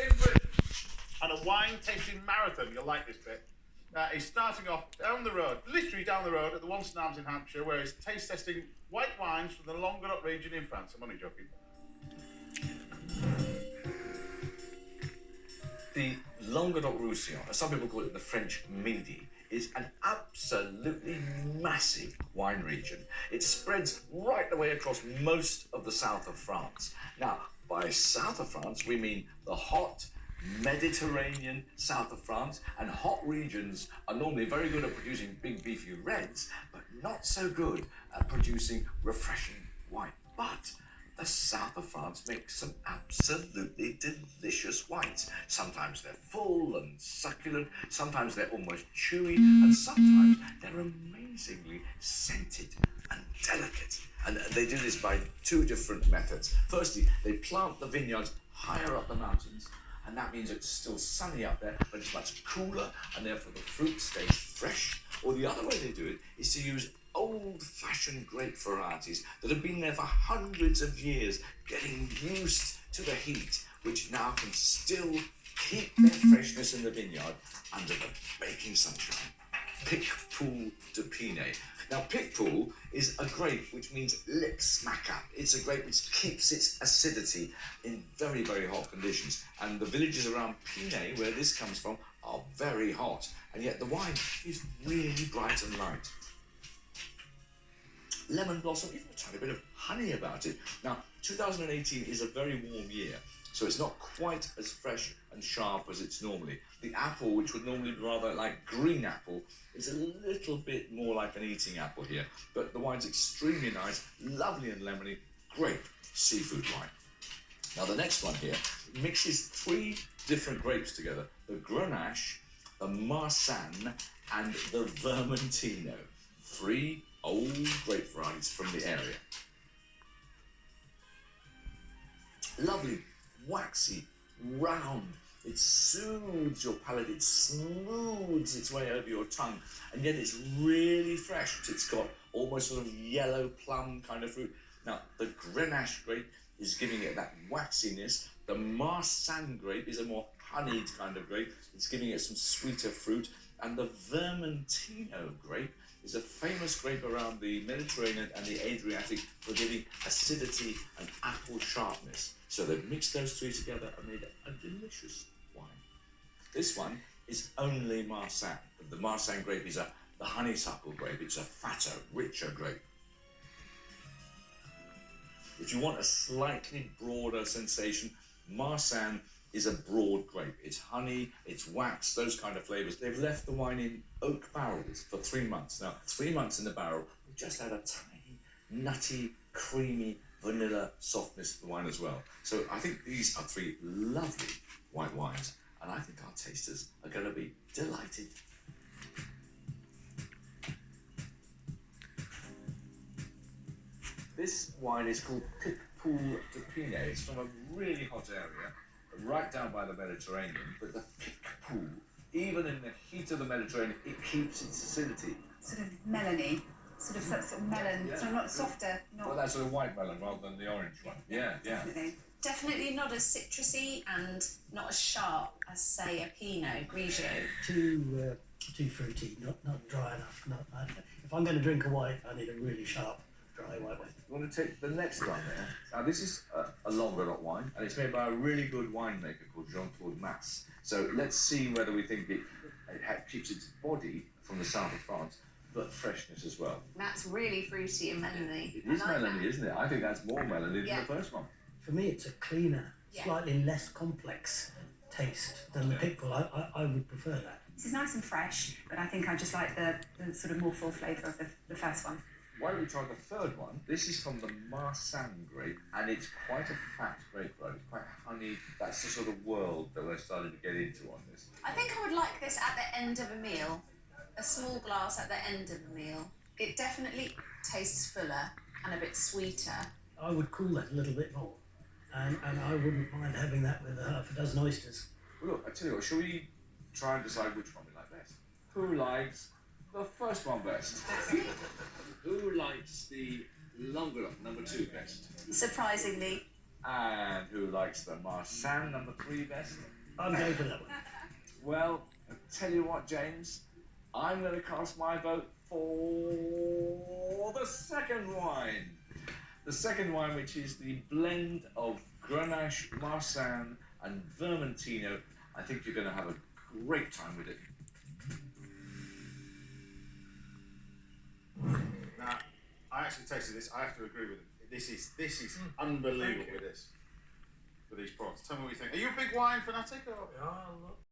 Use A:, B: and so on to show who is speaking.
A: in Britain and a wine tasting marathon. You'll like this bit. He's starting off down the road, literally down the road at the Wonston Arms in Hampshire, where he's taste testing white wines from the Languedoc region in France. I'm only joking.
B: The Languedoc-Roussillon, as some people call it the French Midi, is an absolutely massive wine region. It spreads right the way across most of the south of France. Now, by south of France, we mean the hot Mediterranean south of France, and hot regions are normally very good at producing big beefy reds, but not so good at producing refreshing white. But the south of France makes some absolutely delicious whites. Sometimes they're full and succulent, sometimes they're almost chewy, and sometimes they're amazingly scented and delicate. And they do this by two different methods. Firstly, they plant the vineyards higher up the mountains, and that means it's still sunny up there, but it's much cooler, and therefore the fruit stays fresh. Or the other way they do it is to use old-fashioned grape varieties that have been there for hundreds of years, getting used to the heat, which now can still keep their freshness in the vineyard under the baking sunshine. Picpoul de Pinet. Now, Picpoul is a grape which means lip smacker. It's a grape which keeps its acidity in very, very hot conditions. And the villages around Pinet, where this comes from, are very hot. And yet the wine is really bright and light. Lemon blossom, even a tiny bit of honey about it. Now, 2018 is a very warm year, so it's not quite as fresh and sharp as it's normally. The apple, which would normally be rather like green apple, is a little bit more like an eating apple here. But the wine's extremely nice, lovely and lemony, great seafood wine. Now, the next one here mixes three different grapes together: the Grenache, the Marsanne, and the Vermentino. Three old grape varieties from the area. Lovely, waxy, round. It soothes your palate, it smooths its way over your tongue, and yet it's really fresh. It's got almost sort of yellow plum kind of fruit. Now, the Grenache grape is giving it that waxiness. The Marsanne grape is a more honeyed kind of grape. It's giving it some sweeter fruit. And the Vermentino grape is a famous grape around the Mediterranean and the Adriatic for giving acidity and apple sharpness. So they've mixed those three together and made a delicious wine. This one is only Marsanne. The Marsanne grape is the honeysuckle grape. It's a fatter, richer grape. If you want a slightly broader sensation, Marsanne is a broad grape. It's honey, it's wax, those kind of flavours. They've left the wine in oak barrels for 3 months. Now, 3 months in the barrel, we just add a tiny, nutty, creamy, vanilla softness to the wine as well. So I think these are three lovely white wines, and I think our tasters are going to be delighted. This wine is called Picpoul de Pinet. It's from a really hot area, right down by the Mediterranean, but the Picpoul, even in the heat of the Mediterranean, it keeps its acidity.
C: Sort of melony, sort of melon,
B: Yeah.
C: sort of not softer, not...
B: Well, that's sort of white melon rather than the orange one. Yeah.
C: Definitely.
D: Definitely not as citrusy and not as sharp as, say, a Pinot Grigio.
E: Too fruity, not dry enough. If I'm going to drink a white, I need a really sharp, dry white wine.
B: You want to take the next one there? Now, this is a Languedoc wine, and it's made by a really good winemaker called Jean-Claude Masse. So let's see whether we think it keeps its body from the south of France, but freshness as well.
D: That's really fruity and melony.
B: It is melony, isn't it? I think that's more melony than the first one.
E: For me, it's a cleaner, slightly less complex taste than the Picpoul. I would prefer that.
C: This is nice and fresh, but I think I just like the sort of more full flavour of the first one.
B: Why don't we try the third one? This is from the Marsanne grape, and it's quite a fat grape, right? It's quite honey. That's the sort of world that we're starting to get into on this.
D: I think I would like this at the end of a meal. A small glass at the end of the meal. It definitely tastes fuller and a bit sweeter.
E: I would cool that a little bit more, and I wouldn't mind having that with half a dozen oysters.
B: Well, look, I tell you what, shall we try and decide which one we like best? Who likes the first one best? Who likes the Languedoc number 2 best?
D: Surprisingly,
B: And who likes the Marsanne number 3 best?
E: I'm going for that one.
B: Well, I'll tell you what, James. I'm going to cast my vote for the second wine. The second wine, which is the blend of Grenache, Marsanne, and Vermentino. I think you're going to have a great time with it.
A: Now, I actually tasted this. I have to agree with it. This is unbelievable with this, with these prawns. Tell me what you think. Are you a big wine fanatic or?
F: Yeah,